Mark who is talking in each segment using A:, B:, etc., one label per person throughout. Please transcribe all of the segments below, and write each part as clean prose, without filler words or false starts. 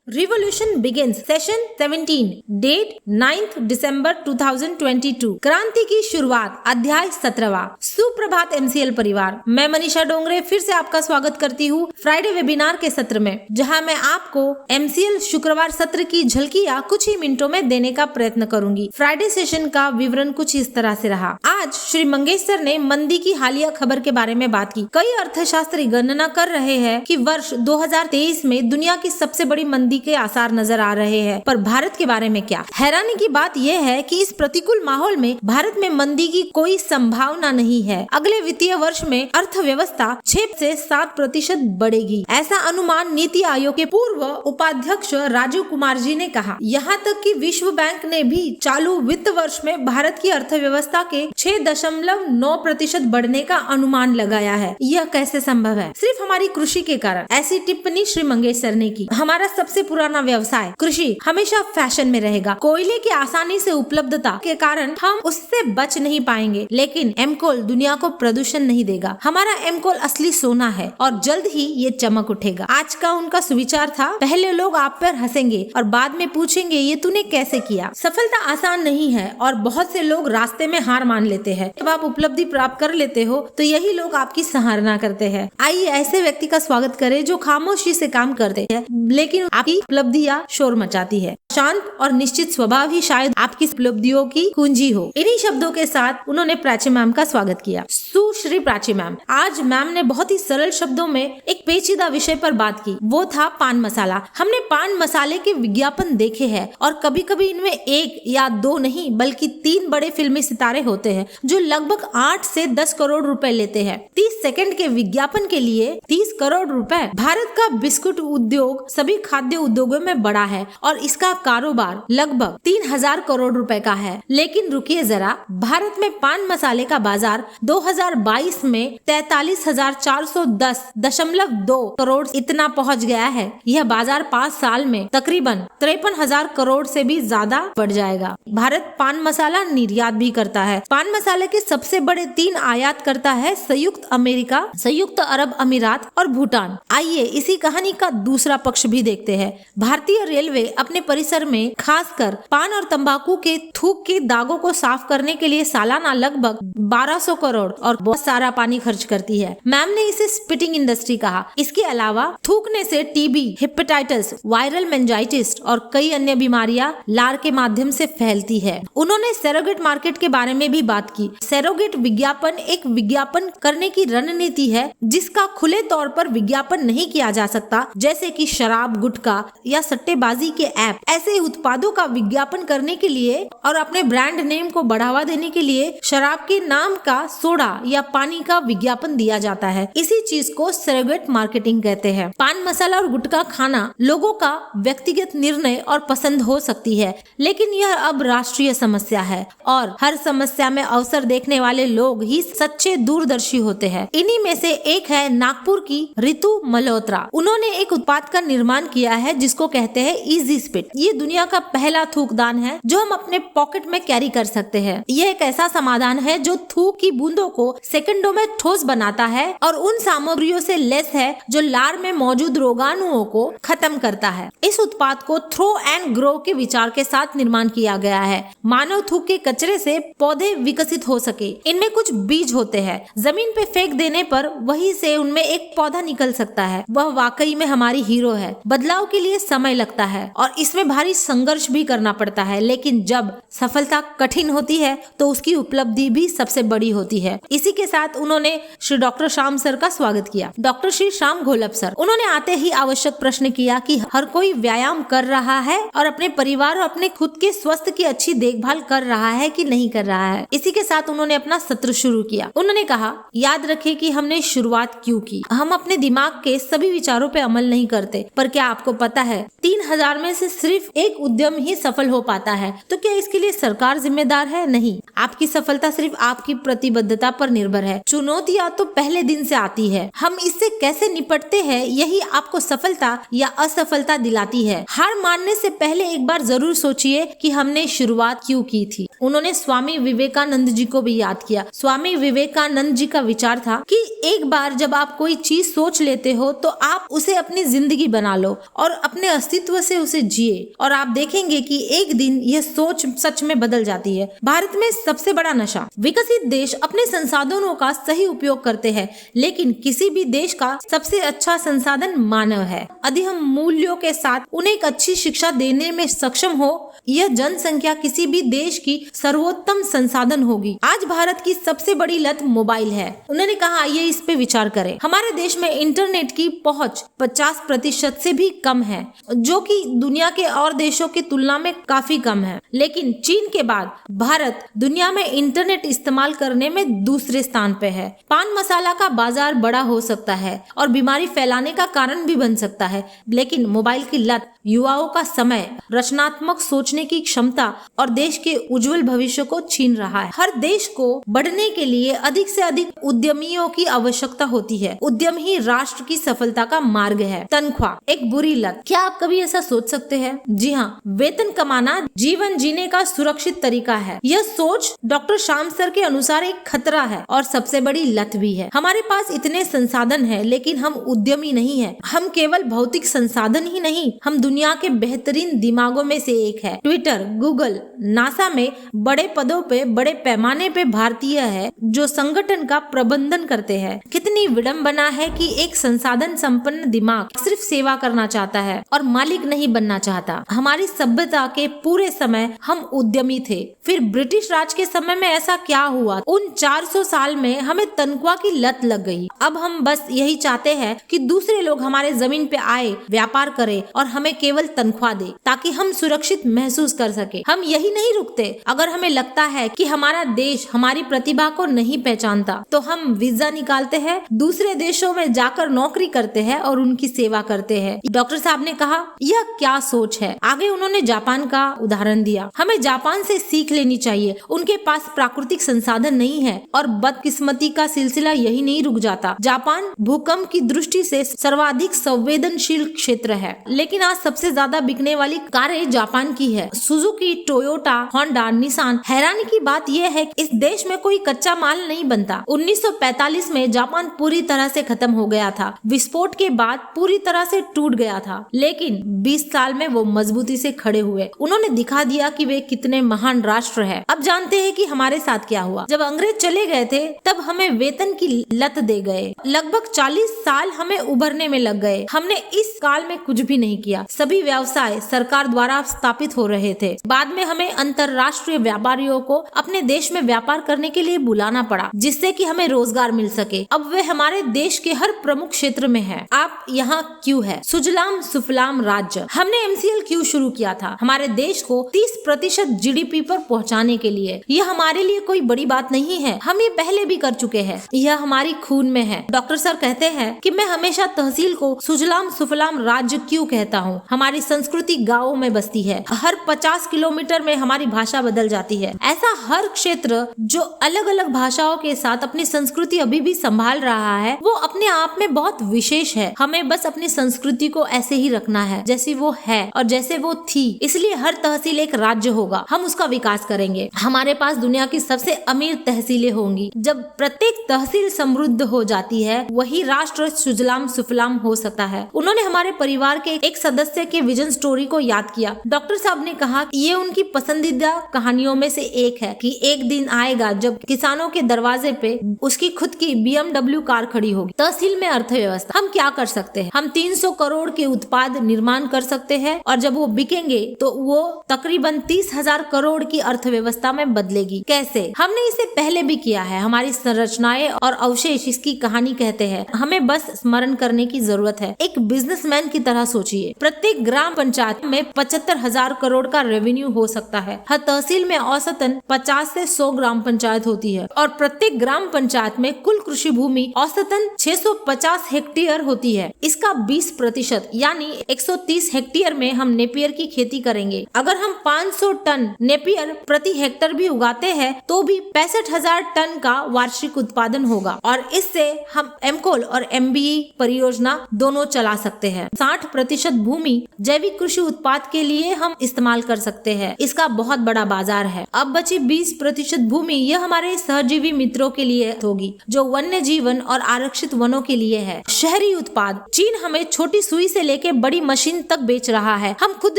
A: Revolution begins session 17 date 9 दिसंबर 2022 क्रांति की शुरुआत अध्याय 17वां। सुप्रभात एमसीएल परिवार, मैं मनीषा डोंगरे फिर से आपका स्वागत करती हूँ फ्राइडे वेबिनार के सत्र में, जहां मैं आपको एमसीएल शुक्रवार सत्र की झलकियां कुछ ही मिनटों में देने का प्रयत्न करूंगी। फ्राइडे सेशन का विवरण कुछ इस तरह से रहा। आज श्री मंगेश सर ने मंदी की हालिया खबर के बारे में बात की। कई अर्थशास्त्री गणना कर रहे हैं कि वर्ष 2023 में दुनिया की सबसे बड़ी मंदी के आसार नजर आ रहे हैं, पर भारत के बारे में क्या? हैरानी की बात यह है कि इस प्रतिकूल माहौल में भारत में मंदी की कोई संभावना नहीं है। अगले वित्तीय वर्ष में अर्थव्यवस्था 6 से 7% बढ़ेगी, ऐसा अनुमान नीति आयोग के पूर्व उपाध्यक्ष राजीव कुमार जी ने कहा। यहाँ तक कि विश्व बैंक ने भी चालू वित्त वर्ष में भारत की अर्थव्यवस्था के 6.9% बढ़ने का अनुमान लगाया है। यह कैसे संभव है? सिर्फ हमारी कृषि के कारण। ऐसी टिप्पणी श्री मंगेश सर ने की। हमारा सबसे पुराना व्यवसाय कृषि हमेशा फैशन में रहेगा। कोयले की आसानी से उपलब्धता के कारण हम उससे बच नहीं पाएंगे, लेकिन एमकोल दुनिया को प्रदूषण नहीं देगा। हमारा एमकोल असली सोना है और जल्द ही ये चमक उठेगा। आज का उनका सुविचार था, पहले लोग आप पर हंसेंगे और बाद में पूछेंगे ये तूने कैसे किया। सफलता आसान नहीं है और बहुत से लोग रास्ते में हार मान लेते हैं। जब आप उपलब्धि प्राप्त कर लेते हो तो यही लोग आपकी सराहना करते हैं। आइए ऐसे व्यक्ति का स्वागत करें जो खामोशी से काम करते हैं लेकिन आपकी उपलब्धियां शोर मचाती है। शांत और निश्चित स्वभाव ही शायद आपकी उपलब्धियों की कुंजी हो। इन्हीं शब्दों के साथ उन्होंने प्राची मैम का स्वागत किया। सुश्री प्राची मैम, आज मैम ने बहुत ही सरल शब्दों में एक पेचीदा विषय पर बात की, वो था पान मसाला। हमने पान मसाले के विज्ञापन देखे हैं और कभी कभी इनमें 1 या 2 नहीं बल्कि 3 बड़े फिल्मी सितारे होते हैं जो लगभग 8 से 10 करोड़ रुपए लेते हैं। 30 सेकंड के विज्ञापन के लिए 30 करोड़ रुपए। भारत का बिस्कुट उद्योग सभी खाद्य उद्योगों में बड़ा है और इसका कारोबार लगभग 3000 करोड़ रुपए का है। लेकिन रुकिए जरा, भारत में पान मसाले का बाजार 2022 में 43,410.2 करोड़ इतना पहुंच गया है। यह बाजार 5 साल में तकरीबन 53,000 करोड़ से भी ज्यादा बढ़ जाएगा। भारत पान मसाला निर्यात भी करता है। पान मसाले के सबसे बड़े 3 आयात करता है संयुक्त अमेरिका, संयुक्त अरब अमीरात और भूटान। आइए इसी कहानी का दूसरा पक्ष भी देखते हैं। भारतीय रेलवे अपने परिसर में खासकर पान और तंबाकू के थूक के दागों को साफ करने के लिए सालाना लगभग 1200 करोड़ और बहुत सारा पानी खर्च करती है। मैम ने इसे स्पिटिंग इंडस्ट्री कहा। इसके अलावा थूकने से टीबी, हेपेटाइटिस, वायरल मेनिंजाइटिस और कई अन्य बीमारियां लार के माध्यम से फैलती है। उन्होंने सरोगेट मार्केट के बारे में भी बात की। सरोगेट विज्ञापन एक विज्ञापन करने की रणनीति है जिसका खुले तौर पर विज्ञापन नहीं किया जा सकता, जैसे कि शराब, गुटखा या सट्टेबाजी के ऐप। ऐसे उत्पादों का विज्ञापन करने के लिए और अपने ब्रांड नेम को बढ़ावा देने के लिए शराब के नाम का सोडा या पानी का विज्ञापन दिया जाता है। इसी चीज को सरोगेट मार्केटिंग कहते हैं। पान मसाला और गुटखा खाना लोगों का व्यक्तिगत निर्णय और पसंद हो सकती है, लेकिन यह अब राष्ट्रीय समस्या है और हर समस्या में अवसर देखने वाले लोग ही सच्चे दूरदर्शी होते हैं। इन्हीं में से एक है नागपुर की रितु मल्होत्रा। उन्होंने एक उत्पाद का निर्माण किया है जिसको कहते हैं इजी स्पिट। ये दुनिया का पहला थूकदान है जो हम अपने पॉकेट में कैरी कर सकते हैं। यह एक ऐसा समाधान है जो थूक की बूंदों को सेकंडों में ठोस बनाता है और उन सामग्रियों से लेस है जो लार में मौजूद रोगाणुओं को खत्म करता है। इस उत्पाद को थ्रो एंड ग्रो के विचार के साथ निर्माण किया गया है। मानव थूक के कचरे से पौधे विकसित हो सके। इनमें कुछ बीज होते हैं, जमीन पे फेंक देने पर वहीं से उनमें एक पौधा निकल सकता है। वह वाकई में हमारी हीरो है। बदलाव के लिए समय लगता है और इसमें भारी संघर्ष भी करना पड़ता है, लेकिन जब सफलता कठिन होती है तो उसकी उपलब्धि भी सबसे बड़ी होती है। इसी के साथ उन्होंने श्री डॉक्टर श्याम सर का स्वागत किया। डॉक्टर श्री श्याम घोलप सर, उन्होंने आते ही आवश्यक प्रश्न किया कि हर कोई व्यायाम कर रहा है और अपने परिवार और अपने खुद के स्वास्थ्य की अच्छी देखभाल कर रहा है कि नहीं कर रहा है। इसी के साथ उन्होंने अपना सत्र शुरू किया। उन्होंने कहा, याद रखें कि हमने शुरुआत क्यों की। हम अपने दिमाग के सभी विचारों पे अमल नहीं करते, पर क्या आपको पता है 3000 में से सिर्फ सिर्फ एक उद्यम ही सफल हो पाता है, तो क्या इसके लिए सरकार जिम्मेदार है? नहीं, आपकी सफलता सिर्फ आपकी प्रतिबद्धता पर निर्भर है। चुनौतियां तो पहले दिन से आती है, हम इससे कैसे निपटते हैं यही आपको सफलता या असफलता दिलाती है। हार मानने से पहले एक बार जरूर सोचिए कि हमने शुरुआत क्यों की थी। उन्होंने स्वामी विवेकानंद जी को भी याद किया। स्वामी विवेकानंद जी का विचार था कि एक बार जब आप कोई चीज सोच लेते हो तो आप उसे अपनी जिंदगी बना लो और अपने अस्तित्व से उसे जिए, और आप देखेंगे कि एक दिन यह सोच सच में बदल जाती है। भारत में सबसे बड़ा नशा, विकसित देश अपने संसाधनों का सही उपयोग करते हैं, लेकिन किसी भी देश का सबसे अच्छा संसाधन मानव है। यदि हम मूल्यों के साथ उन्हें एक अच्छी शिक्षा देने में सक्षम हो, यह जनसंख्या किसी भी देश की सर्वोत्तम संसाधन होगी। आज भारत की सबसे बड़ी लत मोबाइल है। उन्होंने कहा, ये इस पे विचार करें। हमारे देश में इंटरनेट की पहुंच 50% से भी कम है, जो कि दुनिया के और देशों की तुलना में काफी कम है। लेकिन चीन के बाद भारत दुनिया में इंटरनेट इस्तेमाल करने में दूसरे स्थान पे है। पान मसाला का बाजार बड़ा हो सकता है और बीमारी फैलाने का कारण भी बन सकता है, लेकिन मोबाइल की लत युवाओं का समय, रचनात्मक सोचने की क्षमता और देश के उज्जवल भविष्य को छीन रहा है। हर देश को बढ़ने के लिए अधिक से अधिक उद्यमियों की आवश्यकता होती है। उद्यम ही राष्ट्र की सफलता का मार्ग है। तनख्वाह एक बुरी लत। क्या आप कभी ऐसा सोच सकते हैं? जी हाँ, वेतन कमाना जीवन जीने का सुरक्षित तरीका है। यह सोच डॉक्टर श्याम सर के अनुसार एक खतरा है और सबसे बड़ी लत भी है। हमारे पास इतने संसाधन है, लेकिन हम उद्यमी नहीं है। हम केवल भौतिक संसाधन ही नहीं, हम दुनिया के बेहतरीन दिमागों में से एक है। ट्विटर, गूगल, नासा में बड़े पदों पे, बड़े पैमाने पे भारतीय है जो संगठन का प्रबंधन करते हैं। कितनी विडंबना है कि एक संसाधन संपन्न दिमाग सिर्फ सेवा करना चाहता है और मालिक नहीं बनना चाहता। हमारी सभ्यता के पूरे समय हम उद्यमी थे। फिर ब्रिटिश राज के समय में ऐसा क्या हुआ? उन 400 साल में हमें तनख्वाह की लत लग गई। अब हम बस यही चाहते हैं कि दूसरे लोग हमारे जमीन पे आए, व्यापार करें और हमें केवल तनख्वाह दे ताकि हम सुरक्षित महसूस कर सके। हम यही नहीं रुकते। अगर हमें लगता है कि हमारा देश हमारी प्रतिभा को नहीं पहचानता, तो हम वीजा निकालते हैं, दूसरे देशों में जाकर नौकरी करते हैं और उनकी सेवा करते हैं। डॉक्टर साहब ने कहा, यह क्या सोच है। आगे उन्होंने जापान का उदाहरण दिया। हमें जापान से सीख लेनी चाहिए। उनके पास प्राकृतिक संसाधन नहीं है और बदकिस्मती का सिलसिला यही नहीं रुक जाता। जापान भूकंप की दृष्टि से सर्वाधिक संवेदनशील क्षेत्र है, लेकिन आज सबसे ज्यादा बिकने वाली कारें जापान की है। Suzuki, Toyota, Honda, Nissan. हैरानी की बात यह है कि इस देश में कोई कच्चा माल नहीं बनता। 1945 में जापान पूरी तरह से खत्म हो गया था। विस्फोट के बाद पूरी तरह से टूट गया था, लेकिन 20 साल में वो मजबूती से खड़े हुए। उन्होंने दिखा दिया कि वे कितने महान राष्ट्र है। अब जानते हैं कि हमारे साथ क्या हुआ। जब अंग्रेज चले गए थे, तब हमें वेतन की लत दे गए। लगभग 40 साल हमें उभरने में लग गए। हमने इस काल में कुछ भी नहीं किया। सभी व्यवसाय सरकार द्वारा स्थापित हो रहे थे। बाद में हमें अंतरराष्ट्रीय व्यापारियों को अपने देश में व्यापार करने के लिए बुलाना पड़ा, जिससे कि हमें रोजगार मिल सके। अब वे हमारे देश के हर प्रमुख क्षेत्र में है। आप यहाँ क्यों है? सुजलाम सुफलाम राज्य। हमने MCL क्यों शुरू किया था? हमारे देश को 30% GDP पर पहुँचाने के लिए। यह हमारे लिए कोई बड़ी बात नहीं है। हम ये पहले भी कर चुके हैं। यह हमारी खून में है। डॉक्टर सर कहते हैं कि मैं हमेशा तहसील को सुजलाम सुफलाम राज्य क्यों कहता हूँ। हमारी संस्कृति गाँवों में बसती है। हर 50 किलोमीटर में हमारी भाषा बदल जाती है। ऐसा हर क्षेत्र जो अलग अलग भाषाओं के साथ अपनी संस्कृति अभी भी संभाल रहा है, वो अपने आप में बहुत विशेष है। हमें बस अपनी संस्कृति को ऐसे ही रखना है जैसी वो है और जैसे वो थी। इसलिए हर तहसील एक राज्य होगा। हम उसका विकास करेंगे। हमारे पास दुनिया की सबसे अमीर तहसीलें होंगी। जब प्रत्येक तहसील समृद्ध हो जाती है, वही राष्ट्र सुजलाम सुफलाम हो सकता है। उन्होंने हमारे परिवार के एक सदस्य के विजन स्टोरी को याद किया। डॉक्टर साहब ने कहा ये उनकी पसंदीदा कहानियों में से एक है कि एक दिन आएगा जब किसानों के दरवाजे पे उसकी खुद की BMW कार खड़ी होगी। तहसील में अर्थव्यवस्था। हम क्या कर सकते हैं? हम 300 करोड़ के उत्पाद निर्माण कर सकते हैं और जब वो बिकेंगे तो वो तकरीबन 30,000 करोड़ की अर्थव्यवस्था में बदलेगी। कैसे? हमने इसे पहले भी किया है। हमारी संरचनाएं और अवशेष इसकी कहानी कहते हैं। हमें बस स्मरण करने की जरूरत है। एक बिजनेसमैन की तरह सोचिए। प्रत्येक ग्राम पंचायत में 75,000 करोड़ का रेवेन्यू हो सकता है। हर तहसील में औसतन 50 से 100 ग्राम पंचायत होती है और प्रत्येक ग्राम पंचायत में कुल कृषि भूमि औसतन 650 हेक्टेयर होती है। इसका 20% यानी 130 हेक्टेयर में हम नेपियर की खेती करेंगे। अगर हम 500 टन नेपियर प्रति हेक्टर भी उगाते हैं तो भी 65,000 टन का वार्षिक उत्पादन होगा और इससे हम एमकोल और एमबीई परियोजना दोनों चला सकते हैं। 60% भूमि जैविक कृषि उत्पाद के लिए हम इस्तेमाल कर सकते हैं। इसका बहुत बड़ा बाजार है। अब बची 20% भूमि यह हमारे सहजीवी मित्रों के लिए होगी जो वन्य जीवन और आरक्षित वनों के लिए है। शहरी उत्पाद, चीन हमें छोटी सुई से लेके बड़ी मशीन तक बेच रहा है। हम खुद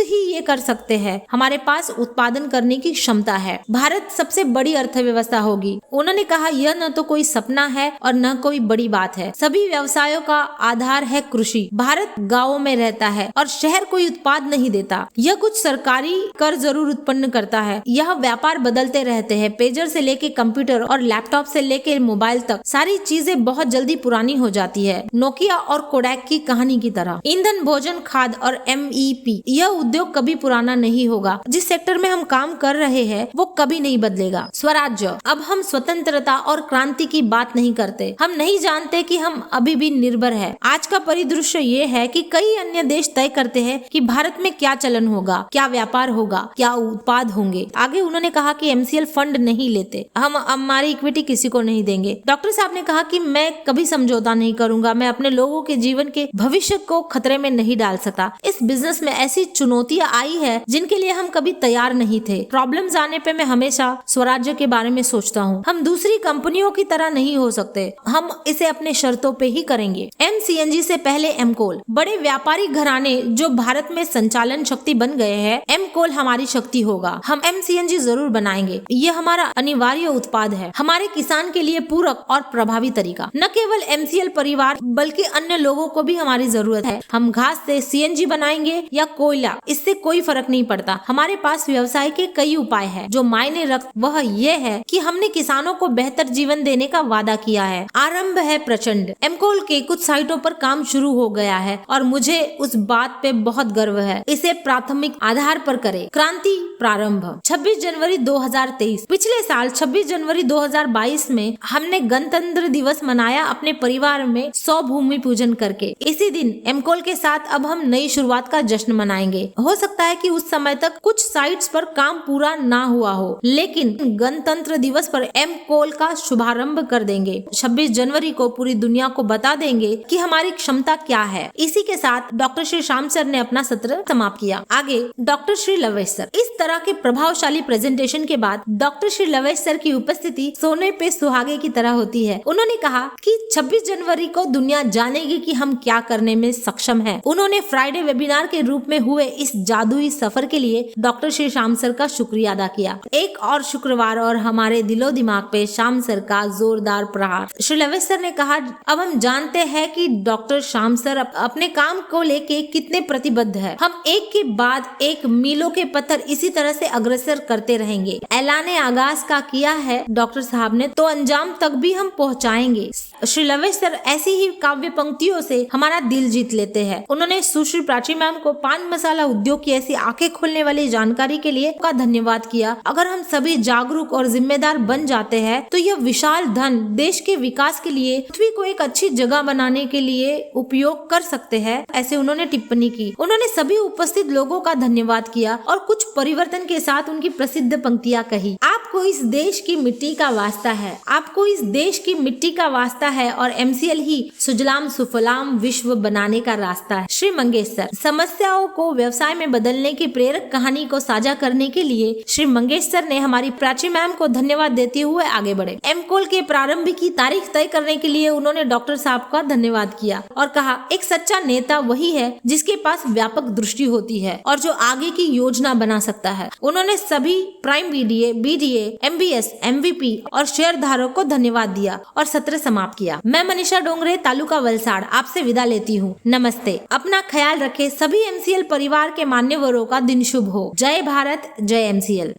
A: ही ये कर सकते हैं। हमारे पास उत्पादन करने की क्षमता है। भारत सबसे बड़ी अर्थव्यवस्था होगी। उन्होंने कहा, यह न तो कोई सपना है और न कोई बड़ी बात है। सभी व्यवसायों का आधार है कृषि। भारत गाँवों में रहता है और शहर कोई उत्पाद नहीं देता। यह कुछ सरकारी कर जरूर उत्पन्न करता है। यह व्यापार बदलते रहते हैं। पेजर से लेके कंप्यूटर और लैपटॉप से लेके मोबाइल तक सारी चीजें बहुत जल्दी पुरानी हो जाती है, नोकिया और कोडैक की कहानी की तरह। ईंधन, भोजन, खाद और MEP, यह उद्योग कभी पुराना नहीं होगा। जिस सेक्टर में हम काम कर रहे हैं वो कभी नहीं बदलेगा। स्वराज्य, अब हम स्वतंत्रता और क्रांति की बात नहीं करते। हम नहीं जानते कि हम अभी भी निर्भर है। आज का परिदृश्य ये है कि कई अन्य देश तय करते हैं कि भारत में क्या चलन होगा, क्या व्यापार होगा, क्या उत्पाद होंगे। आगे उन्होंने कहा कि MCL फंड नहीं लेते, हम हमारी इक्विटी किसी को नहीं देंगे। डॉक्टर साहब ने कहा कि मैं कभी समझौता नहीं करूंगा। मैं अपने लोगों के जीवन के भविष्य को खतरे में नहीं डाल सकता। इस बिजनेस में ऐसी चुनौतियां आई है जिनके लिए हम कभी तैयार नहीं थे। प्रॉब्लम्स आने पे मैं हमेशा स्वराज्य के बारे में सोचता हूँ। हम दूसरी कंपनियों की तरह नहीं हो सकते। हम इसे अपने शर्तों पे ही करेंगे। MCNG से पहले एमकोल, बड़े व्यापारी घराने जो भारत में संचालन शक्ति बन गए हैं, एमकोल हमारी शक्ति होगा। हम MCNG जरूर बनाएंगे। ये हमारा अनिवार्य उत्पाद है, हमारे किसान के लिए पूरक और प्रभावी तरीका। न केवल MCL परिवार बल्कि अन्य लोगों को भी हमारी जरूरत है। हम घास से CNG बनाएंगे या कोयला, इससे कोई फर्क नहीं पड़ता। हमारे पास व्यवसाय के कई उपाय हैं। जो मायने रख वह ये है कि हमने किसानों को बेहतर जीवन देने का वादा किया है। आरंभ है प्रचंड। एमकोल के कुछ साइटों पर काम शुरू हो गया है और मुझे उस बात पे बहुत गर्व है। इसे प्राथमिक आधार पर करें। क्रांति प्रारंभ 26 जनवरी 2023। पिछले साल 26 जनवरी 2022 में हमने गणतंत्र दिवस मनाया अपने परिवार में 100 भूमि पूजन करके। इसी दिन एमकोल के साथ अब हम नई शुरुआत का जश्न मनाएंगे। हो सकता है कि उस समय तक कुछ साइट्स पर काम पूरा ना हुआ हो, लेकिन गणतंत्र दिवस पर एमकोल का शुभारंभ कर देंगे। 26 जनवरी को पूरी दुनिया को बता देंगे कि हमारी क्षमता क्या है। इसी के साथ डॉक्टर श्री श्याम सर ने अपना सत्र समाप्त किया। आगे डॉक्टर श्री लवेश सर। इस तरह के प्रभावशाली प्रेजेंटेशन के बाद डॉक्टर श्री लवेश सर की उपस्थिति सोने पे सुहागे की तरह होती है। उन्होंने कहा कि 26 जनवरी को दुनिया जानेगी कि हम क्या करने में सक्षम हैं। उन्होंने फ्राइडे वेबिनार के रूप में हुए इस जादुई सफर के लिए डॉक्टर श्री श्याम सर का शुक्रिया अदा किया। एक और शुक्रवार और हमारे दिलो दिमाग पे श्याम सर का जोरदार प्रहार। श्री लवेश सर ने कहा, अब हम जानते हैं कि डॉक्टर श्याम सर अपने काम को लेके कितने प्रतिबद्ध है। हम एक के बाद एक मीलों के पत्थर इसी तरह से अग्रसर करते रहेंगे। ऐलाने आगाज का किया है डॉक्टर साहब ने, तो अंजाम तक भी हम पहुंचाएंगे। श्री लवेश सर ऐसी ही काव्य पंक्तियों से हमारा दिल जीत लेते हैं। उन्होंने सुश्री प्राची मैम को पान मसाला उद्योग की ऐसी आंखें खोलने वाली जानकारी के लिए का धन्यवाद किया। अगर हम सभी जागरूक और जिम्मेदार बन जाते हैं तो यह विशाल धन देश के विकास के लिए, पृथ्वी को एक अच्छी जगह बनाने के लिए उपयोग कर सकते हैं, ऐसे उन्होंने टिप्पणी की। उन्होंने सभी उपस्थित लोगों का धन्यवाद किया और कुछ परिवर्तन के साथ उनकी प्रसिद्ध पंक्तियां कही। आपको इस देश की मिट्टी का वास्ता है, आपको इस देश की मिट्टी का वास्ता है और MCL ही सुजलाम सुफलाम विश्व बनाने का रास्ता है। श्री मंगेश सर। समस्याओं को व्यवसाय में बदलने की प्रेरक कहानी को साझा करने के लिए श्री मंगेश सर ने हमारी प्राची मैम को धन्यवाद देते हुए आगे बढ़े। एमकोल के प्रारंभ की तारीख तय करने के लिए उन्होंने डॉक्टर साहब का धन्यवाद किया और कहा, एक सच्चा नेता वही है जिसके पास व्यापक दृष्टि होती है और जो आगे की योजना बना सकता है। उन्होंने सभी प्राइम BDA, MBS, MVP और शेयर धारक को धन्यवाद दिया और सत्र समाप्त किया। मैं मनीषा डोंगरे, तालुका वलसाड़, आपसे विदा लेती हूँ। नमस्ते। अपना ख्याल रखें। सभी MCL परिवार के मान्यवरों का दिन शुभ हो। जय भारत, जय MCL।